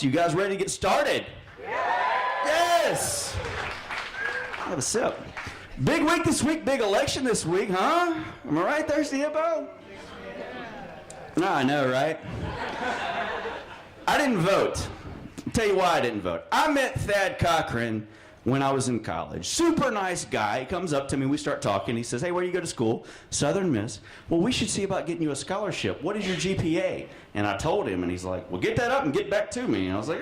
You guys ready to get started? Yes! Have a sip. Big week this week, big election this week, huh? Am I right, Thirsty Hippo? No, I know, right? I didn't vote. I'll tell you why I didn't vote. I met Thad Cochran when I was in college. Super nice guy. He comes up to me, we start talking. He says, hey, where do you go to school? Southern Miss. Well, we should see about getting you a scholarship. What is your GPA? And I told him, and he's like, well, get that up and get back to me. And I was like,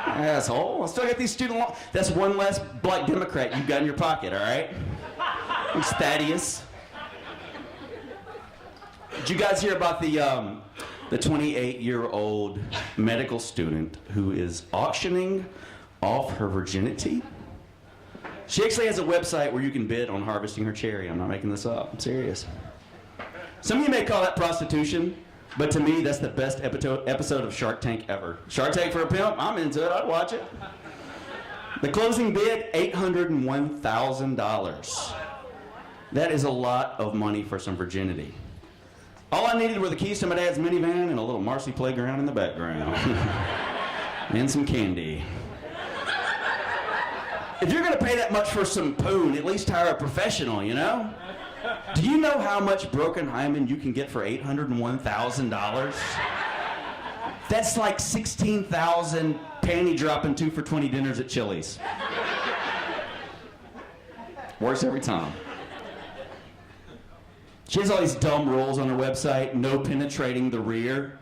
asshole. I still got these student loans. That's one less black Democrat you've got in your pocket, all right? It's Thaddeus. Did you guys hear about the 28-year-old medical student who is auctioning off her virginity? She actually has a website where you can bid on harvesting her cherry. I'm not making this up. I'm serious. Some of you may call that prostitution, but to me, that's the best episode of Shark Tank ever. Shark Tank for a pimp? I'm into it. I'd watch it. The closing bid, $801,000. That is a lot of money for some virginity. All I needed were the keys to my dad's minivan and a little Marcy playground in the background. And some candy. If you're going to pay that much for some poon, at least hire a professional, you know? Do you know how much broken hymen you can get for $801,000? That's like 16,000 panty dropping 2 for $20 dinners at Chili's. Works every time. She has all these dumb rules on her website. No penetrating the rear.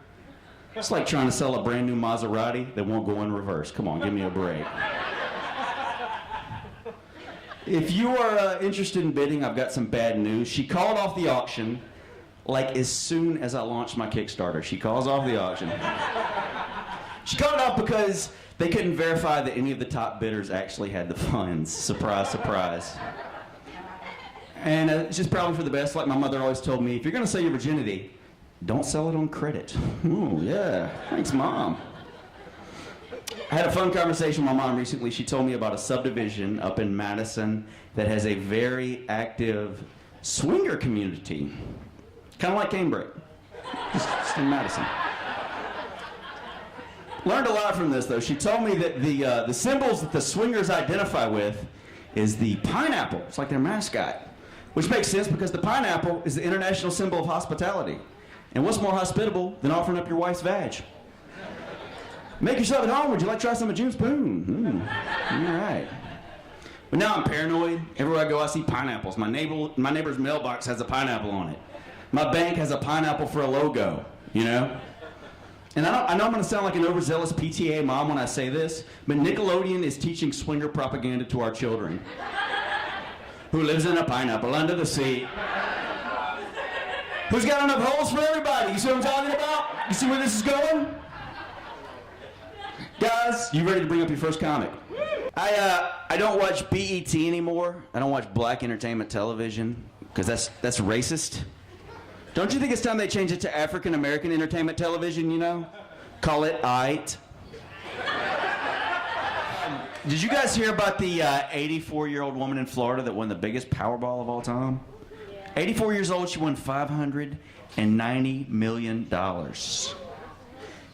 It's like trying to sell a brand new Maserati that won't go in reverse. Come on, give me a break. If you are interested in bidding, I've got some bad news. She called off the auction like as soon as I launched my Kickstarter. She calls off the auction. She called it off because they couldn't verify that any of the top bidders actually had the funds. Surprise, surprise. And it's just probably for the best. Like my mother always told me, if you're going to sell your virginity, don't sell it on credit. Oh, yeah. Thanks, Mom. I had a fun conversation with my mom recently. She told me about a subdivision up in Madison that has a very active swinger community. Kind of like Cambridge, just in Madison. Learned a lot from this, though. She told me that the symbols that the swingers identify with is the pineapple. It's like their mascot. Which makes sense because the pineapple is the international symbol of hospitality. And what's more hospitable than offering up your wife's vag? Make yourself at home. Would you like to try some of Jim's Spoon? All right. But now I'm paranoid. Everywhere I go, I see pineapples. My neighbor's mailbox has a pineapple on it. My bank has a pineapple for a logo, you know? And I know I'm going to sound like an overzealous PTA mom when I say this, but Nickelodeon is teaching swinger propaganda to our children. Who lives in a pineapple under the sea? Who's got enough holes for everybody? You see what I'm talking about? You see where this is going? Guys, you ready to bring up your first comic? I don't watch BET anymore. I don't watch black entertainment television because that's racist. Don't you think it's time they change it to African American entertainment television, you know? Call it AIT. Did you guys hear about the 84-year-old woman in Florida that won the biggest Powerball of all time? 84 years old, she won $590 million.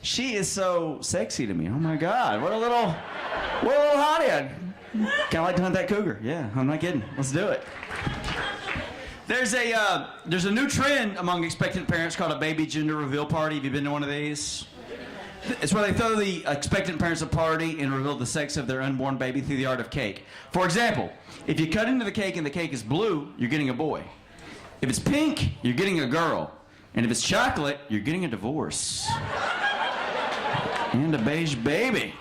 She is so sexy to me. Oh my God, what a little hottie. Kind of like to hunt that cougar. Yeah, I'm not kidding. Let's do it. There's a new trend among expectant parents called a baby gender reveal party. Have you been to one of these? It's where they throw the expectant parents a party and reveal the sex of their unborn baby through the art of cake. For example, if you cut into the cake and the cake is blue, you're getting a boy. If it's pink, you're getting a girl. And if it's chocolate, you're getting a divorce. And a beige baby.